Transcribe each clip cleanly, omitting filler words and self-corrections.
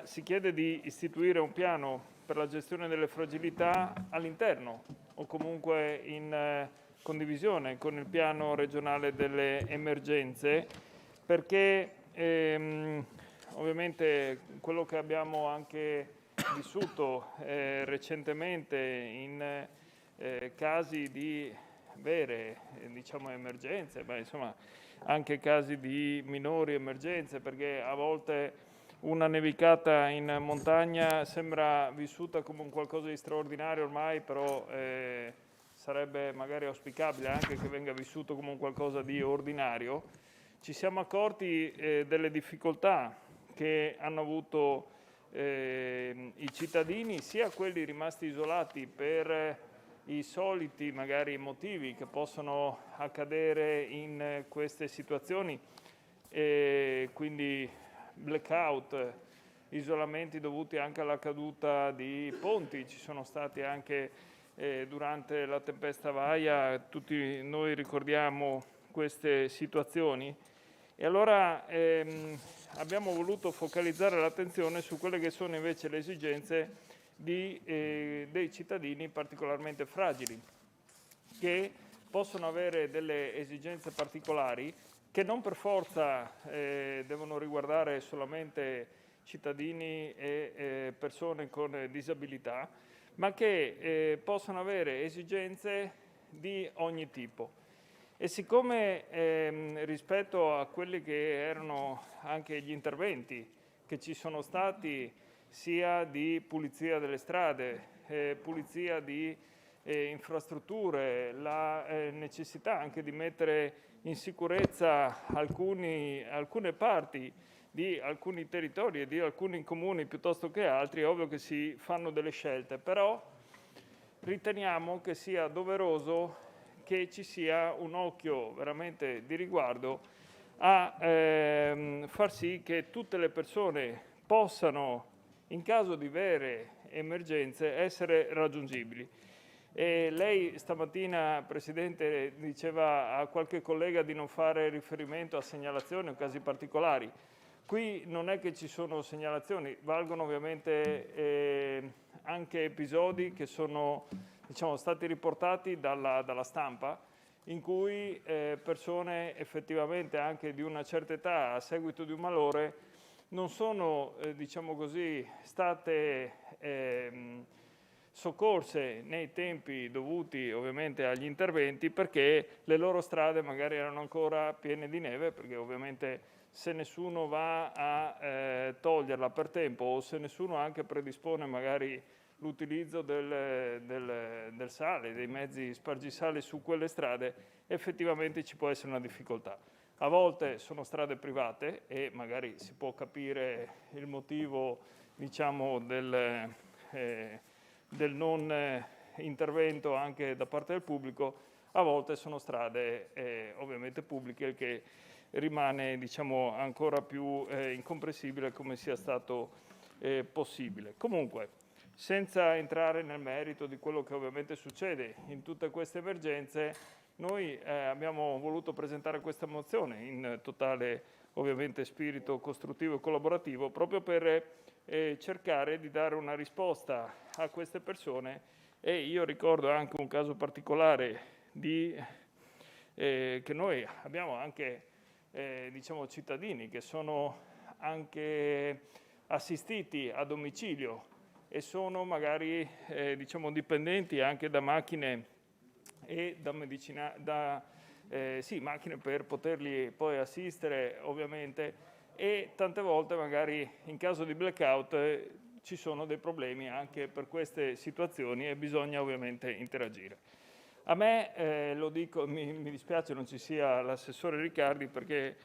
si chiede di istituire un piano per la gestione delle fragilità all'interno o comunque in condivisione con il piano regionale delle emergenze, perché ovviamente quello che abbiamo anche vissuto recentemente in casi di vere emergenze, ma insomma anche casi di minori emergenze, perché a volte una nevicata in montagna sembra vissuta come un qualcosa di straordinario ormai, però sarebbe magari auspicabile anche che venga vissuto come un qualcosa di ordinario. Ci siamo accorti delle difficoltà che hanno avuto i cittadini, sia quelli rimasti isolati per i soliti magari motivi che possono accadere in queste situazioni, quindi blackout, isolamenti dovuti anche alla caduta di ponti, ci sono stati anche durante la tempesta Vaia, tutti noi ricordiamo queste situazioni. E allora abbiamo voluto focalizzare l'attenzione su quelle che sono invece le esigenze dei cittadini particolarmente fragili, che possono avere delle esigenze particolari che non per forza devono riguardare solamente cittadini e persone con disabilità, ma che possono avere esigenze di ogni tipo. E siccome rispetto a quelli che erano anche gli interventi che ci sono stati, sia di pulizia delle strade, pulizia di infrastrutture, la necessità anche di mettere in sicurezza alcune parti di alcuni territori e di alcuni comuni piuttosto che altri, è ovvio che si fanno delle scelte, però riteniamo che sia doveroso che ci sia un occhio veramente di riguardo a far sì che tutte le persone possano, in caso di vere emergenze, essere raggiungibili. E lei stamattina, Presidente, diceva a qualche collega di non fare riferimento a segnalazioni o casi particolari. Qui non è che ci sono segnalazioni, valgono ovviamente anche episodi che sono stati riportati dalla stampa, in cui persone effettivamente anche di una certa età, a seguito di un malore, non sono state soccorse nei tempi dovuti ovviamente agli interventi, perché le loro strade magari erano ancora piene di neve, perché ovviamente se nessuno va a toglierla per tempo, o se nessuno anche predispone magari l'utilizzo del sale, dei mezzi spargisale su quelle strade, effettivamente ci può essere una difficoltà. A volte sono strade private e magari si può capire il motivo del non intervento anche da parte del pubblico, a volte sono strade ovviamente pubbliche, il che rimane ancora più incomprensibile come sia stato possibile. Comunque, senza entrare nel merito di quello che ovviamente succede in tutte queste emergenze, noi abbiamo voluto presentare questa mozione in totale ovviamente spirito costruttivo e collaborativo, proprio per cercare di dare una risposta a queste persone. E io ricordo anche un caso particolare che noi abbiamo anche cittadini che sono anche assistiti a domicilio e sono magari dipendenti anche da macchine e da macchine per poterli poi assistere ovviamente, e tante volte magari in caso di blackout ci sono dei problemi anche per queste situazioni e bisogna ovviamente interagire. A me, lo dico, mi dispiace non ci sia l'assessore Riccardi, perché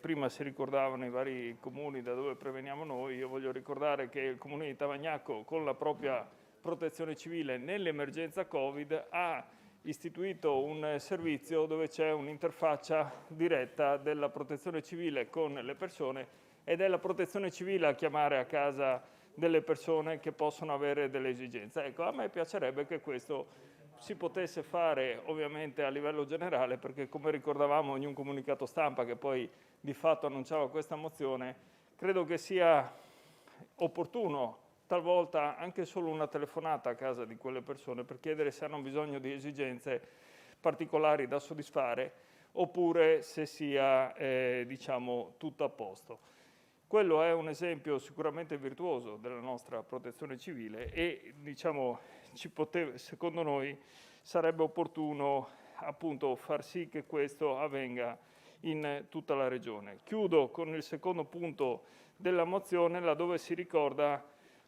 prima si ricordavano i vari comuni da dove preveniamo noi. Io voglio ricordare che il comune di Tavagnacco, con la propria protezione civile nell'emergenza Covid, ha istituito un servizio dove c'è un'interfaccia diretta della protezione civile con le persone, ed è la protezione civile a chiamare a casa delle persone che possono avere delle esigenze. Ecco, a me piacerebbe che questo si potesse fare ovviamente a livello generale, perché come ricordavamo in un comunicato stampa che poi di fatto annunciava questa mozione, credo che sia opportuno talvolta anche solo una telefonata a casa di quelle persone per chiedere se hanno bisogno di esigenze particolari da soddisfare oppure se sia diciamo tutto a posto. Quello è un esempio sicuramente virtuoso della nostra protezione civile e diciamo, secondo noi sarebbe opportuno appunto far sì che questo avvenga in tutta la regione. Chiudo con il secondo punto della mozione, laddove si ricorda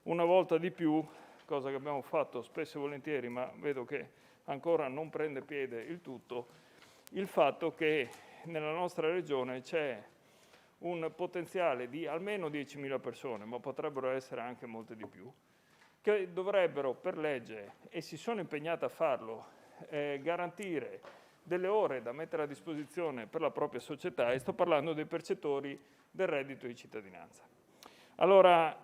una volta di più, cosa che abbiamo fatto spesso e volentieri, ma vedo che ancora non prende piede il tutto, il fatto che nella nostra regione c'è un potenziale di almeno 10.000 persone, ma potrebbero essere anche molte di più, che dovrebbero per legge, e si sono impegnate a farlo, garantire delle ore da mettere a disposizione per la propria società, e sto parlando dei percettori del reddito di cittadinanza. Allora,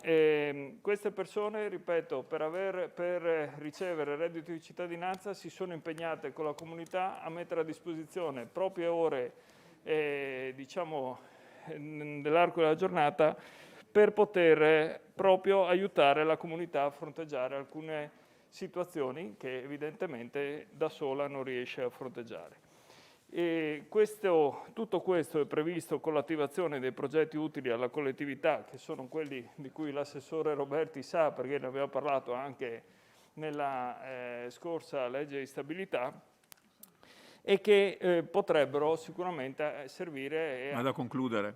queste persone, ripeto, per ricevere il reddito di cittadinanza si sono impegnate con la comunità a mettere a disposizione proprie ore, diciamo, nell'arco della giornata per poter proprio aiutare la comunità a fronteggiare alcune situazioni che evidentemente da sola non riesce a fronteggiare. E tutto questo è previsto con l'attivazione dei progetti utili alla collettività, che sono quelli di cui l'assessore Roberti sa, perché ne aveva parlato anche nella scorsa legge di stabilità, e che potrebbero sicuramente servire. Ma da concludere.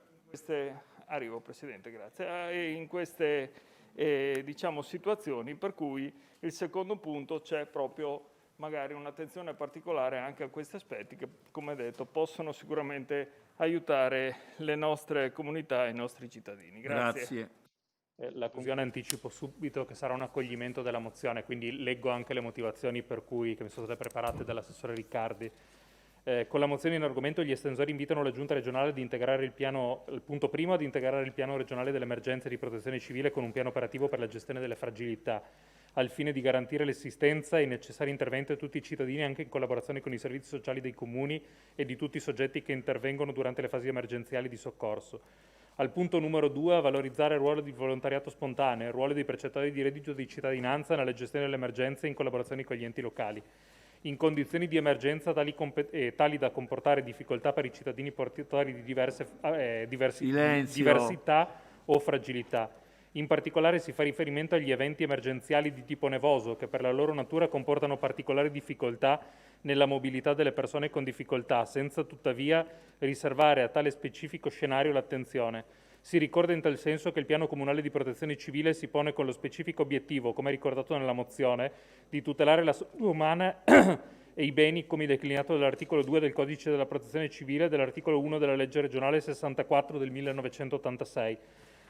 Arrivo, Presidente, grazie. In queste diciamo, situazioni per cui il secondo punto c'è proprio magari un'attenzione particolare anche a questi aspetti che, come detto, possono sicuramente aiutare le nostre comunità e i nostri cittadini. Grazie. La conclusione anticipo subito che sarà un accoglimento della mozione, quindi leggo anche le motivazioni per cui, che mi sono state preparate dall'assessore Riccardi. Con la mozione in argomento gli estensori invitano la Giunta regionale ad integrare il punto primo, ad integrare il piano regionale delle emergenze di protezione civile con un piano operativo per la gestione delle fragilità, al fine di garantire l'assistenza e i necessari interventi a tutti i cittadini, anche in collaborazione con i servizi sociali dei comuni e di tutti i soggetti che intervengono durante le fasi emergenziali di soccorso. Al punto numero 2, a valorizzare il ruolo di volontariato spontaneo, il ruolo dei precettori di reddito di cittadinanza nella gestione delle emergenze in collaborazione con gli enti locali. In condizioni di emergenza tali da comportare difficoltà per i cittadini portatori di diversità o fragilità. In particolare si fa riferimento agli eventi emergenziali di tipo nevoso, che per la loro natura comportano particolari difficoltà nella mobilità delle persone con difficoltà, senza tuttavia riservare a tale specifico scenario l'attenzione. Si ricorda in tal senso che il Piano Comunale di Protezione Civile si pone con lo specifico obiettivo, come ricordato nella mozione, di tutelare la salute umana e i beni, come declinato dall'articolo 2 del Codice della Protezione Civile e dell'articolo 1 della Legge regionale 64 del 1986.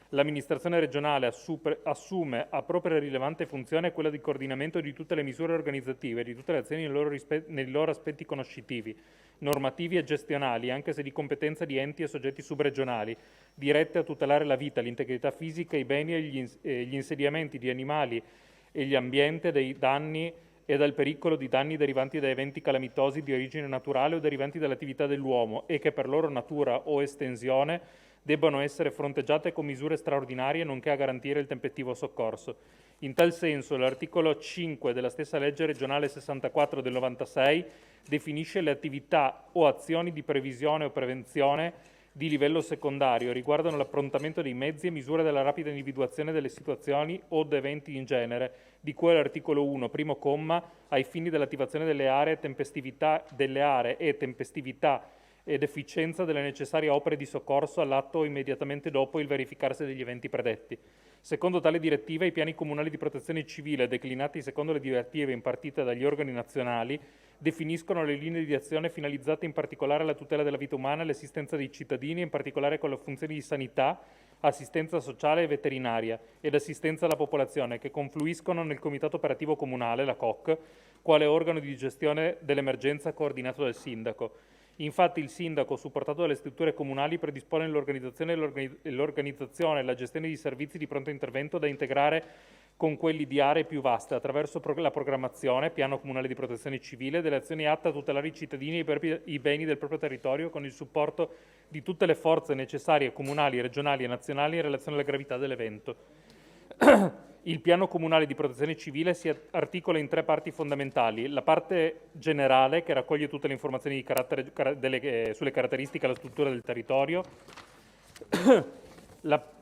L'amministrazione regionale assume a propria rilevante funzione quella di coordinamento di tutte le misure organizzative e di tutte le azioni nei loro aspetti conoscitivi, normativi e gestionali, anche se di competenza di enti e soggetti subregionali, dirette a tutelare la vita, l'integrità fisica, i beni e gli insediamenti di animali e gli ambienti dai danni e dal pericolo di danni derivanti da eventi calamitosi di origine naturale o derivanti dall'attività dell'uomo e che per loro natura o estensione debbano essere fronteggiate con misure straordinarie nonché a garantire il tempestivo soccorso. In tal senso l'articolo 5 della stessa legge regionale 64 del 96 definisce le attività o azioni di previsione o prevenzione di livello secondario, riguardano l'approntamento dei mezzi e misure della rapida individuazione delle situazioni o di eventi in genere, di cui all'articolo 1, primo comma, ai fini dell'attivazione delle aree e tempestività ed efficienza delle necessarie opere di soccorso all'atto o immediatamente dopo il verificarsi degli eventi predetti. Secondo tale direttiva, i piani comunali di protezione civile, declinati secondo le direttive impartite dagli organi nazionali, definiscono le linee di azione finalizzate in particolare alla tutela della vita umana e all'assistenza dei cittadini, in particolare con le funzioni di sanità, assistenza sociale e veterinaria ed assistenza alla popolazione, che confluiscono nel Comitato Operativo Comunale, la COC, quale organo di gestione dell'emergenza coordinato dal sindaco. Infatti il sindaco, supportato dalle strutture comunali, predispone l'organizzazione e la gestione di servizi di pronto intervento da integrare con quelli di aree più vaste attraverso la programmazione, piano comunale di protezione civile, delle azioni atte a tutelare i cittadini e i beni del proprio territorio con il supporto di tutte le forze necessarie comunali, regionali e nazionali in relazione alla gravità dell'evento. Il piano comunale di protezione civile si articola in 3 parti fondamentali. La parte generale, che raccoglie tutte le informazioni sulle caratteristiche e la struttura del territorio.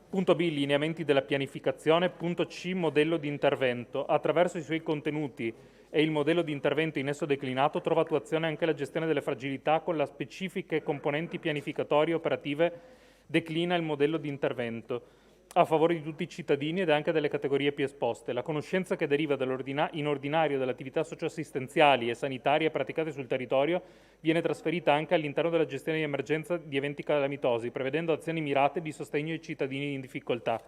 Punto B, lineamenti della pianificazione. Punto C, modello di intervento. Attraverso i suoi contenuti e il modello di intervento in esso declinato trova attuazione anche la gestione delle fragilità con le specifiche componenti pianificatorie e operative declina il modello di intervento a favore di tutti i cittadini ed anche delle categorie più esposte. La conoscenza che deriva in ordinario dalle attività socioassistenziali e sanitarie praticate sul territorio viene trasferita anche all'interno della gestione di emergenza di eventi calamitosi, prevedendo azioni mirate di sostegno ai cittadini in difficoltà.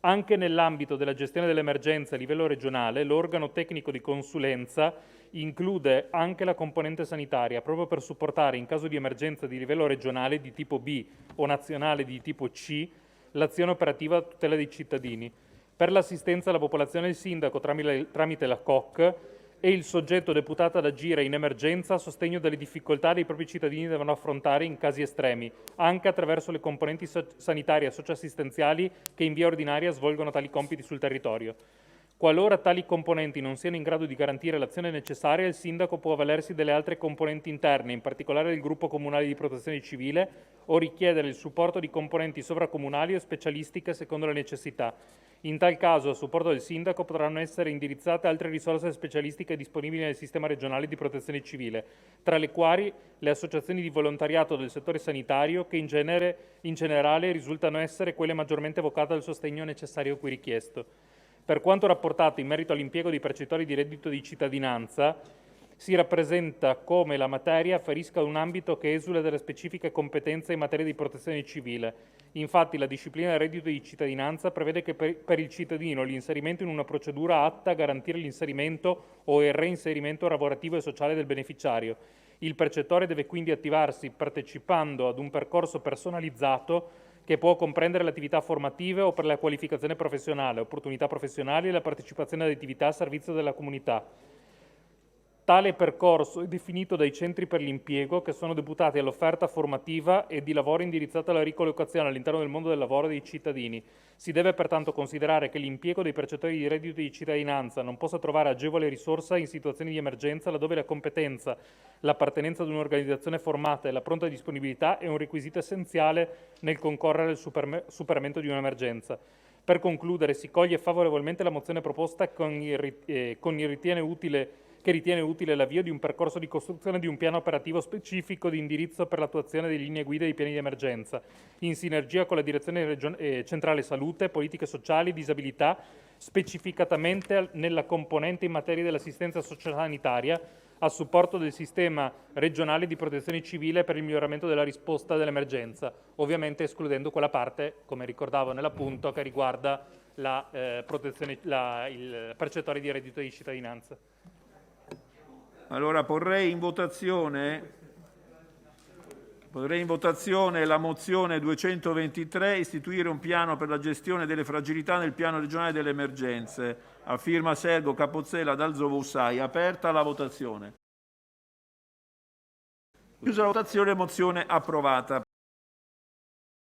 Anche nell'ambito della gestione dell'emergenza a livello regionale, l'organo tecnico di consulenza include anche la componente sanitaria, proprio per supportare in caso di emergenza di livello regionale di tipo B o nazionale di tipo C l'azione operativa a tutela dei cittadini. Per l'assistenza alla popolazione il sindaco tramite la COC è il soggetto deputato ad agire in emergenza a sostegno delle difficoltà che i propri cittadini devono affrontare in casi estremi, anche attraverso le componenti sanitarie e socioassistenziali che in via ordinaria svolgono tali compiti sul territorio. Qualora tali componenti non siano in grado di garantire l'azione necessaria, il sindaco può avvalersi delle altre componenti interne, in particolare del gruppo comunale di protezione civile, o richiedere il supporto di componenti sovracomunali o specialistiche secondo le necessità. In tal caso, a supporto del sindaco potranno essere indirizzate altre risorse specialistiche disponibili nel sistema regionale di protezione civile, tra le quali le associazioni di volontariato del settore sanitario, che in generale risultano essere quelle maggiormente vocate al sostegno necessario qui richiesto. Per quanto rapportato in merito all'impiego dei percettori di reddito di cittadinanza, si rappresenta come la materia afferisca ad un ambito che esula dalle specifiche competenze in materia di protezione civile. Infatti, la disciplina del reddito di cittadinanza prevede che per il cittadino l'inserimento in una procedura atta a garantire l'inserimento o il reinserimento lavorativo e sociale del beneficiario. Il percettore deve quindi attivarsi partecipando ad un percorso personalizzato che può comprendere le attività formative o per la qualificazione professionale, opportunità professionali e la partecipazione ad attività a servizio della comunità. Tale percorso è definito dai centri per l'impiego, che sono deputati all'offerta formativa e di lavoro indirizzata alla ricollocazione all'interno del mondo del lavoro dei cittadini. Si deve pertanto considerare che l'impiego dei percettori di reddito di cittadinanza non possa trovare agevole risorsa in situazioni di emergenza laddove la competenza, l'appartenenza ad un'organizzazione formata e la pronta disponibilità è un requisito essenziale nel concorrere al superamento di un'emergenza. Per concludere, si coglie favorevolmente la mozione proposta che ritiene utile l'avvio di un percorso di costruzione di un piano operativo specifico di indirizzo per l'attuazione delle linee guida dei piani di emergenza, in sinergia con la Direzione Centrale Salute, Politiche Sociali, Disabilità, specificatamente nella componente in materia dell'assistenza sociosanitaria, a supporto del sistema regionale di protezione civile per il miglioramento della risposta dell'emergenza, ovviamente escludendo quella parte, come ricordavo nell'appunto, che riguarda il percettore di reddito di cittadinanza. Allora porrei in votazione la mozione 223, istituire un piano per la gestione delle fragilità nel piano regionale delle emergenze, a firma Sergo, Capozzela, D'Alzovo, Ussai. Aperta la votazione. Chiusa la votazione, mozione approvata.